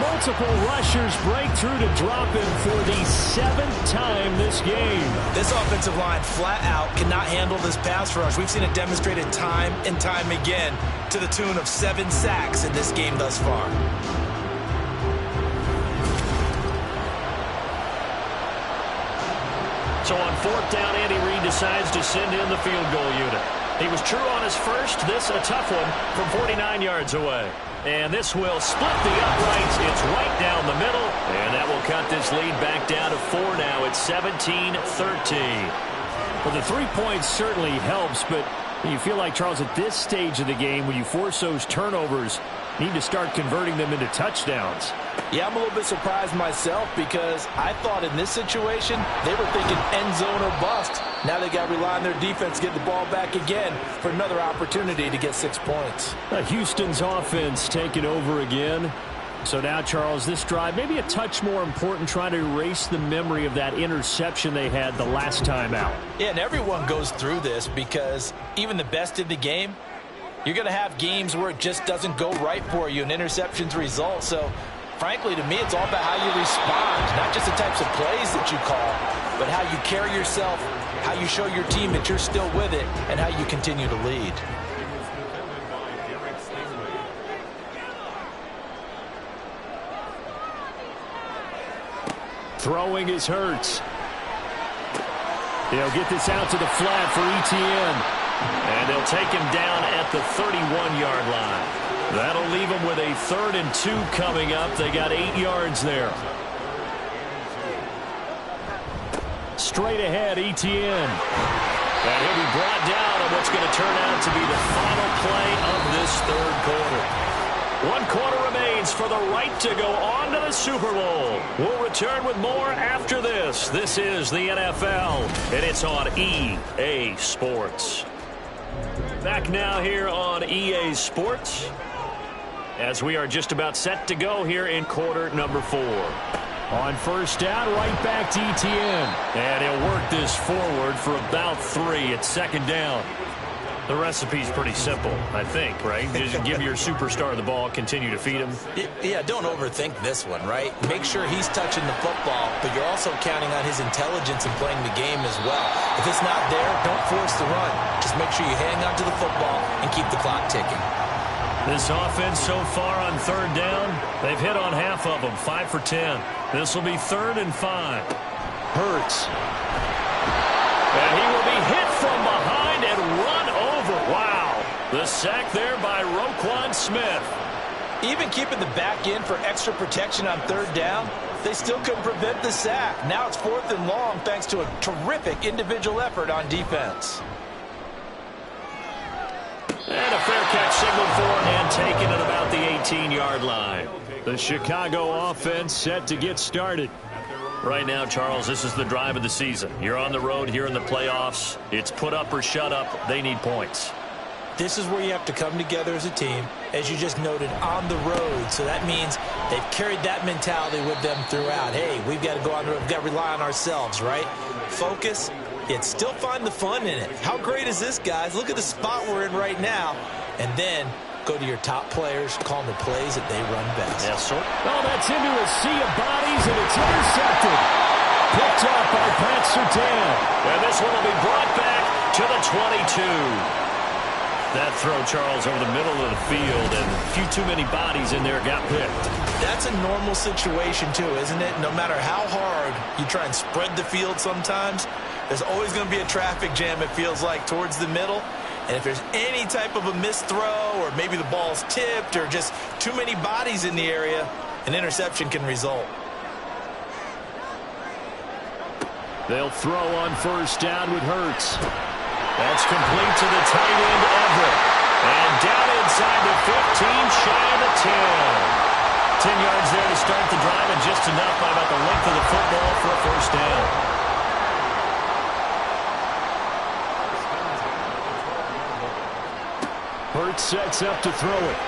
Multiple rushers break through to drop him for the 7th time this game. This offensive line flat out cannot handle this pass rush. We've seen it demonstrated time and time again to the tune of 7 sacks in this game thus far. So on 4th down, Andy Reid decides to send in the field goal unit. He was true on his first. This a tough one from 49 yards away. And this will split the uprights. It's right down the middle. And that will cut this lead back down to 4 now. It's 17-13. Well, the 3 points certainly helps, but you feel like, Charles, at this stage of the game, when you force those turnovers, you need to start converting them into touchdowns. Yeah, I'm a little bit surprised myself because I thought in this situation they were thinking end zone or bust. Now they got to rely on their defense to get the ball back again for another opportunity to get 6 points. Houston's offense taking over again. So now, Charles, this drive maybe a touch more important, trying to erase the memory of that interception they had the last time out. Yeah, and everyone goes through this because even the best in the game, you're going to have games where it just doesn't go right for you and interceptions result. So, frankly, to me, it's all about how you respond, not just the types of plays that you call, but how you carry yourself, how you show your team that you're still with it, and how you continue to lead. Throwing is Hurts. They'll get this out to the flat for Etienne. And they'll take him down at the 31-yard line. That'll leave him with a 3rd and 2 coming up. They got 8 yards there. Straight ahead, Etienne. And he'll be brought down on what's going to turn out to be the final play of this 3rd quarter. 1 quarter remains for the right to go on to the Super Bowl. We'll return with more after this. This is the NFL, and it's on EA Sports. Back now here on EA Sports as we are just about set to go here in quarter number 4. On 1st down, right back to Etienne. And he'll work this forward for about 3. It's 2nd down. The recipe's pretty simple, I think, right? Just give your superstar the ball, continue to feed him. Yeah, don't overthink this one, right? Make sure he's touching the football, but you're also counting on his intelligence in playing the game as well. If it's not there, don't force the run. Just make sure you hang on to the football and keep the clock ticking. This offense so far on 3rd down, they've hit on half of them, 5 for 10. This will be 3rd and 5. Hurts. And he will be hit from behind and run over. Wow. The sack there by Roquan Smith. Even keeping the back in for extra protection on 3rd down, they still couldn't prevent the sack. Now it's 4th and long thanks to a terrific individual effort on defense. And a fair catch signaled for and taken at about the 18-yard line. The Chicago offense set to get started. Right now, Charles, this is the drive of the season. You're on the road here in the playoffs. It's put up or shut up. They need points. This is where you have to come together as a team, as you just noted, on the road. So that means they've carried that mentality with them throughout. Hey, we've got to go on the road. We've got to rely on ourselves, right? Focus, yet still find the fun in it. How great is this, guys? Look at the spot we're in right now. And then go to your top players, call them the plays that they run best. Yes, sir. Oh, that's into a sea of bodies, and it's intercepted. Picked up by Pat Surtain. And this one will be brought back to the 22. That throw, Charles, over the middle of the field, and a few too many bodies in there got picked. That's a normal situation, too, isn't it? No matter how hard you try and spread the field sometimes, there's always going to be a traffic jam, it feels like, towards the middle. And if there's any type of a missed throw, or maybe the ball's tipped, or just too many bodies in the area, an interception can result. They'll throw on first down with Hurts. That's complete to the tight end, Everett. And down inside the 15, shy of the 10. 10 yards there to start the drive, and just enough by about the length of the football for a first down. Hurts sets up to throw it.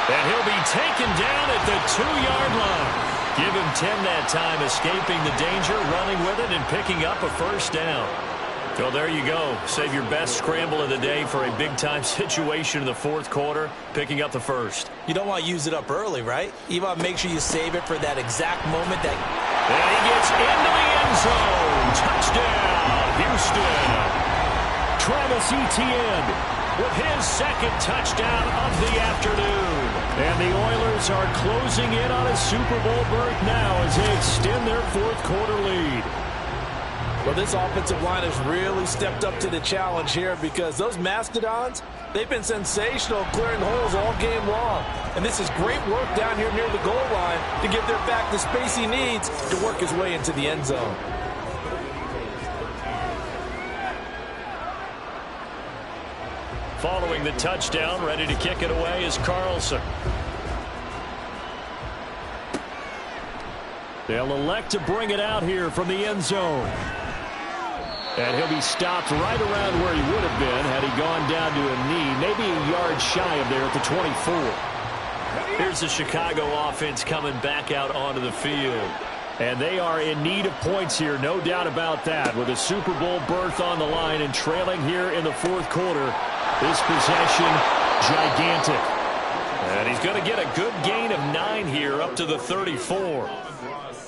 And he'll be taken down at the 2-yard line. Give him 10 that time, escaping the danger, running with it, and picking up a first down. So there you go. Save your best scramble of the day for a big-time situation in the fourth quarter, picking up the first. You don't want to use it up early, right? You want to make sure you save it for that exact moment. And he gets into the end zone. Touchdown, Houston. Travis Etienne with his second touchdown of the afternoon. And the Oilers are closing in on a Super Bowl berth now as they extend their fourth quarter lead. Well, this offensive line has really stepped up to the challenge here, because those Mastodons, they've been sensational clearing holes all game long. And this is great work down here near the goal line to give their back the space he needs to work his way into the end zone. Following the touchdown, ready to kick it away is Carlson. They'll elect to bring it out here from the end zone. And he'll be stopped right around where he would have been had he gone down to a knee, maybe a yard shy of there at the 24. Here's the Chicago offense coming back out onto the field. And they are in need of points here, no doubt about that, with a Super Bowl berth on the line and trailing here in the fourth quarter. This possession, gigantic. And he's going to get a good gain of 9 here up to the 34.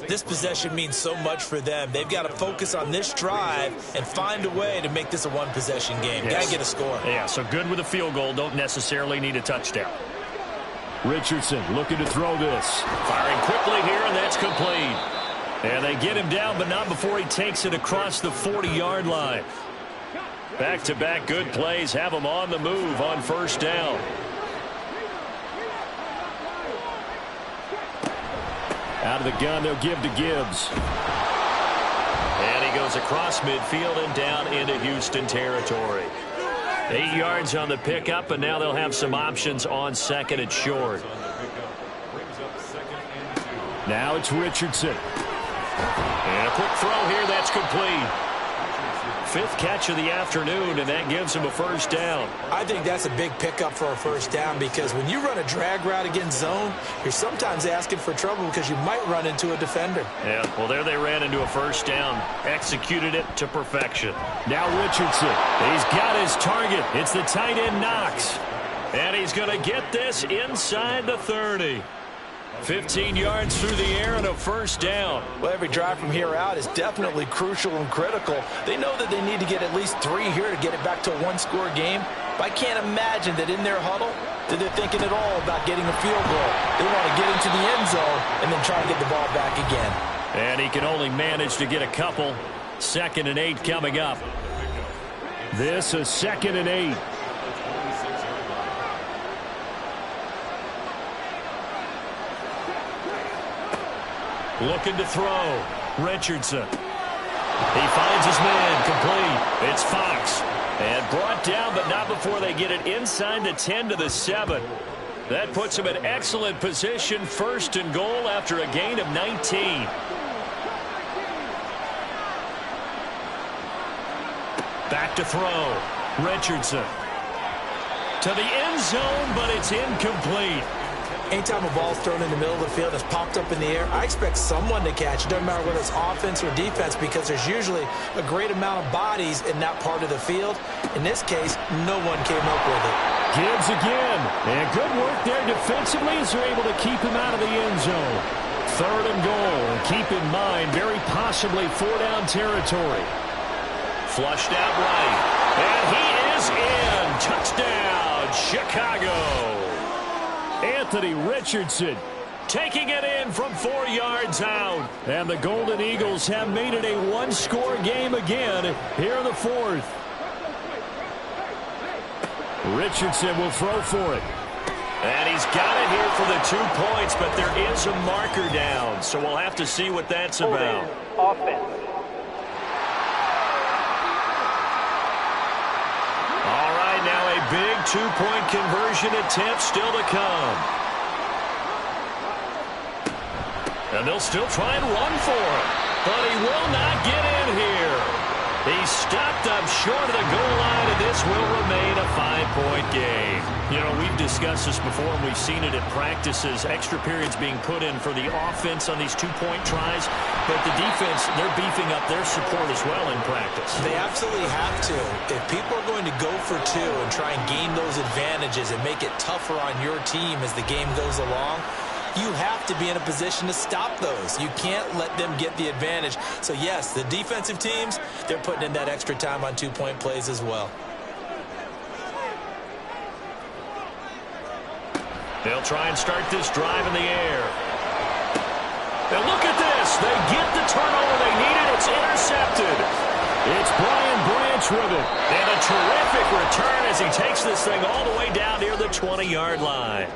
This possession means so much for them. They've got to focus on this drive and find a way to make this a one-possession game. Yes. Got to get a score. Yeah, so good with a field goal. Don't necessarily need a touchdown. Richardson looking to throw this. Firing quickly here, and that's complete. And they get him down, but not before he takes it across the 40-yard line. Back-to-back good plays have him on the move on first down. Out of the gun, they'll give to Gibbs. And he goes across midfield and down into Houston territory. 8 yards on the pickup, and now they'll have some options on second and short. Now it's Richardson. And a quick throw here, that's complete. 5th catch of the afternoon, and that gives him a first down. I think that's a big pickup for a first down, because when you run a drag route against zone, you're sometimes asking for trouble because you might run into a defender. Yeah, well, there they ran into a first down. Executed it to perfection. Now Richardson. He's got his target. It's the tight end Knox. And he's going to get this inside the 30. 15 yards through the air and a first down. Well, every drive from here out is definitely crucial and critical. They know that they need to get at least 3 here to get it back to a one-score game. But I can't imagine that in their huddle that they're thinking at all about getting a field goal. They want to get into the end zone and then try to get the ball back again. And he can only manage to get a couple. 2nd and 8 coming up. This is 2nd and 8. Looking to throw. Richardson. He finds his man. Complete. It's Fox. And brought down, but not before they get it inside the 10 to the 7. That puts him in excellent position. 1st and goal after a gain of 19. Back to throw. Richardson. To the end zone, but it's incomplete. Anytime a ball's thrown in the middle of the field, it's popped up in the air, I expect someone to catch it. Doesn't matter whether it's offense or defense, because there's usually a great amount of bodies in that part of the field. In this case, no one came up with it. Gibbs again. And good work there defensively as they're able to keep him out of the end zone. 3rd and goal. And keep in mind, very possibly 4-down territory. Flushed out right. And he is in. Touchdown, Chicago. Anthony Richardson taking it in from 4 yards out. And the Golden Eagles have made it a one-score game again here in the 4th. Richardson will throw for it. And he's got it here for the 2 points, but there is a marker down. So we'll have to see what that's about. Offense. All right, now a big 2-point conversion attempt still to come. And they'll still try and run for it. But he will not get in here. He stopped up short of the goal line, and this will remain a 5-point game. You know, we've discussed this before, and we've seen it at practices. Extra periods being put in for the offense on these 2-point tries. But the defense, they're beefing up their support as well in practice. They absolutely have to. If people are going to go for 2 and try and gain those advantages and make it tougher on your team as the game goes along, you have to be in a position to stop those. You can't let them get the advantage. So, yes, the defensive teams, they're putting in that extra time on 2-point plays as well. They'll try and start this drive in the air. And look at this. They get the turnover they needed. It's intercepted. It's Brian Branch with it. And a terrific return as he takes this thing all the way down near the 20-yard line.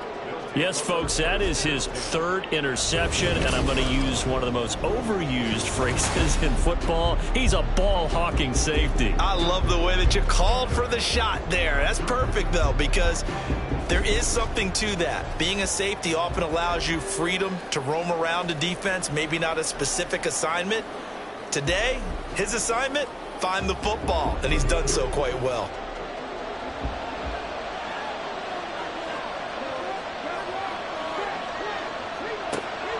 Yes, folks, that is his 3rd interception, and I'm going to use one of the most overused phrases in football. He's a ball-hawking safety. I love the way that you called for the shot there. That's perfect, though, because there is something to that. Being a safety often allows you freedom to roam around a defense, maybe not a specific assignment. Today, his assignment, find the football, and he's done so quite well.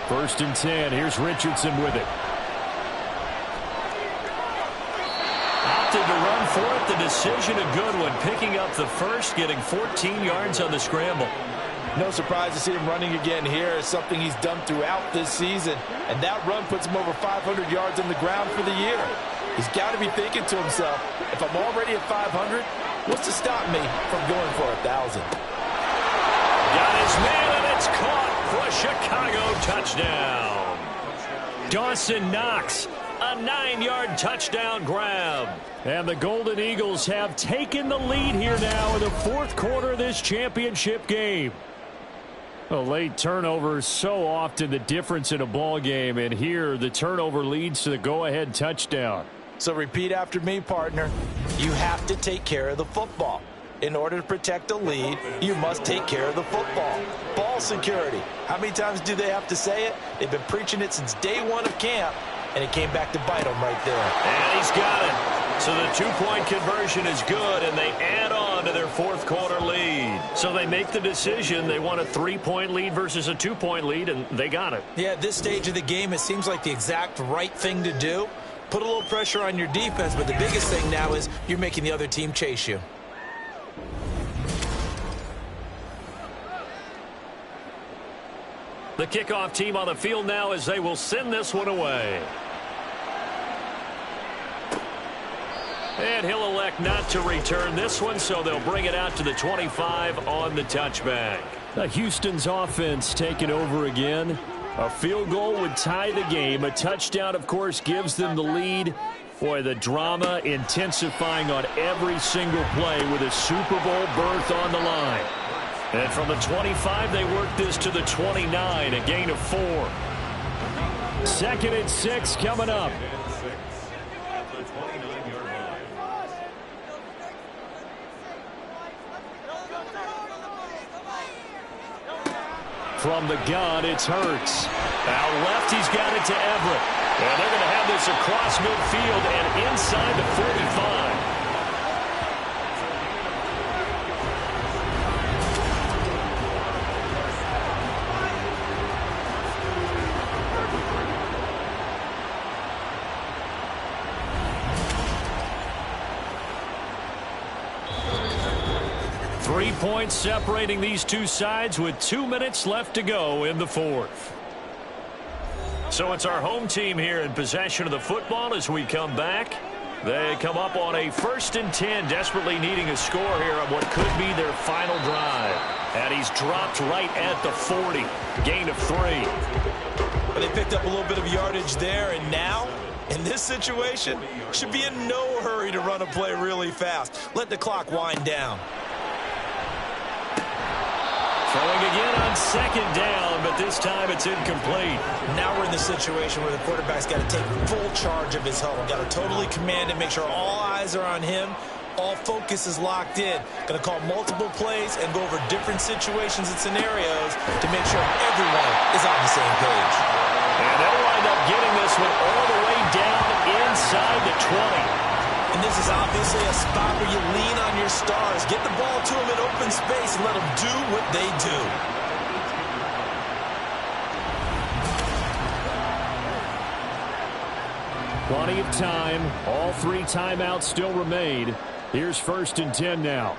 First and 10. Here's Richardson with it. Opted to run for it. The decision a good one. Picking up the first, getting 14 yards on the scramble. No surprise to see him running again here. It's something he's done throughout this season. And that run puts him over 500 yards on the ground for the year. He's got to be thinking to himself, if I'm already at 500, what's to stop me from going for 1,000? Got his man, and it's caught for a Chicago touchdown. Dawson Knox, a 9-yard touchdown grab. And the Golden Eagles have taken the lead here now in the 4th quarter of this championship game. A late turnover is so often the difference in a ball game, and here the turnover leads to the go-ahead touchdown. So repeat after me, partner. You have to take care of the football. In order to protect a lead, you must take care of the football. Ball security. How many times do they have to say it? They've been preaching it since day 1 of camp, and it came back to bite them right there. And he's got it. So the 2-point conversion is good, and they add on to their 4th quarter lead. So they make the decision. They want a 3-point lead versus a 2-point lead, and they got it. Yeah, at this stage of the game, it seems like the exact right thing to do. Put a little pressure on your defense, but the biggest thing now is you're making the other team chase you. The kickoff team on the field now as they will send this one away. And he'll elect not to return this one, so they'll bring it out to the 25 on the touchback. Houston's offense taking over again. A field goal would tie the game. A touchdown, of course, gives them the lead. Boy, the drama intensifying on every single play with a Super Bowl berth on the line. And from the 25, they work this to the 29, a gain of 4. 2nd and 6 coming up. From the gun, it's Hurts. Out left, he's got it to Everett. And they're going to have this across midfield and inside the 45. 3 points separating these two sides with 2 minutes left to go in the fourth. So it's our home team here in possession of the football as we come back. They come up on a 1st and 10, desperately needing a score here on what could be their final drive. And he's dropped right at the 40. Gain of 3. But they picked up a little bit of yardage there, and now, in this situation, should be in no hurry to run a play really fast. Let the clock wind down. Throwing again on 2nd down, but this time it's incomplete. Now we're in the situation where the quarterback's got to take full charge of his huddle. Got to totally command it, make sure all eyes are on him. All focus is locked in. Going to call multiple plays and go over different situations and scenarios to make sure everyone is on the same page. And they'll wind up getting this one all the way down inside the 20. And this is obviously a spot where you lean on your stars. Get the ball to them in open space and let them do what they do. Plenty of time. All 3 timeouts still remain. Here's 1st and 10 now.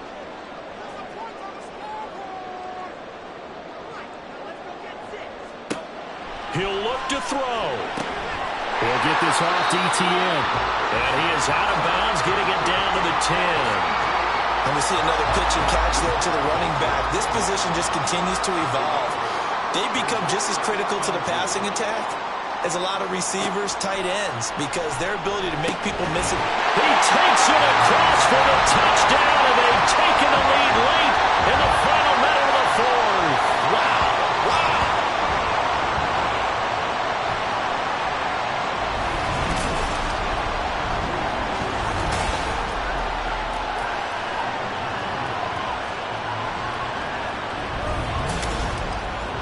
He'll look to throw. He'll get this off DTN. And he is out of bounds, getting it down to the 10. And we see another pitch and catch there to the running back. This position just continues to evolve. They become just as critical to the passing attack as a lot of receivers, tight ends, because their ability to make people miss it. He takes it across for the touchdown, and they've taken the lead late in the final minute of the fourth. Wow, wow.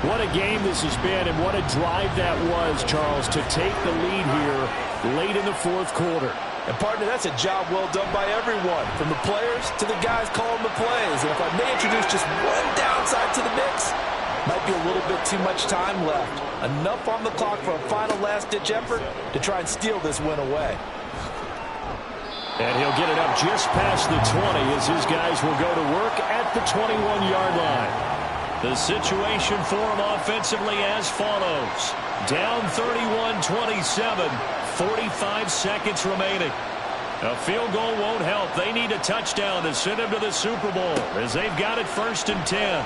What a game this has been, and what a drive that was, Charles, to take the lead here late in the fourth quarter. And, partner, that's a job well done by everyone, from the players to the guys calling the plays. And if I may introduce just one downside to the mix, might be a little bit too much time left. Enough on the clock for a final last-ditch effort to try and steal this win away. And he'll get it up just past the 20 as his guys will go to work at the 21-yard line. The situation for him offensively as follows. Down 31-27, 45 seconds remaining. A field goal won't help. They need a touchdown to send him to the Super Bowl as they've got it 1st and 10. And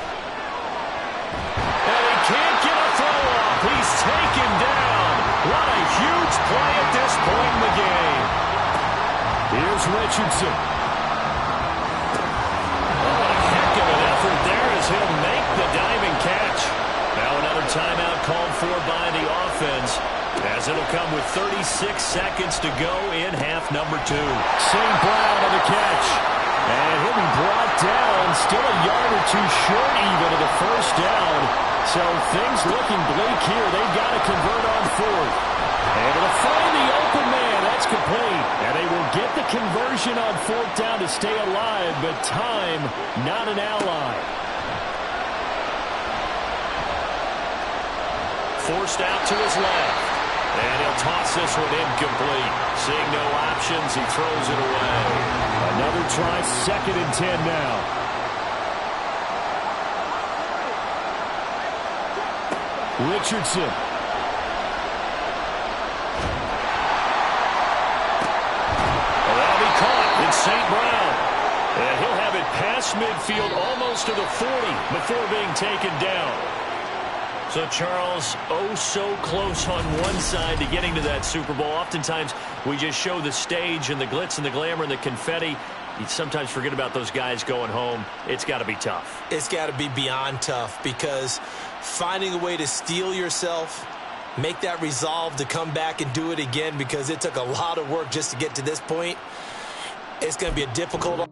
he can't get a throw off. He's taken down. What a huge play at this point in the game. Here's Richardson. He'll make the diving catch. Now another timeout called for by the offense, as it'll come with 36 seconds to go in half number 2. St. Brown on the catch. And he'll be brought down, still a yard or 2 short even of the first down. So things looking bleak here. They've got to convert on 4th. Able to find the open man. That's complete. And they will get the conversion on 4th down to stay alive, but time not an ally. Forced out to his left. And he'll toss this one incomplete. Seeing no options, he throws it away. Another try, 2nd and 10 now. Richardson. That'll be caught. It's St. Brown. And he'll have it past midfield almost to the 40 before being taken down. So, Charles, oh so close on one side to getting to that Super Bowl. Oftentimes, we just show the stage and the glitz and the glamour and the confetti. You sometimes forget about those guys going home. It's got to be tough. It's got to be beyond tough, because finding a way to steel yourself, make that resolve to come back and do it again, because it took a lot of work just to get to this point. It's going to be a difficult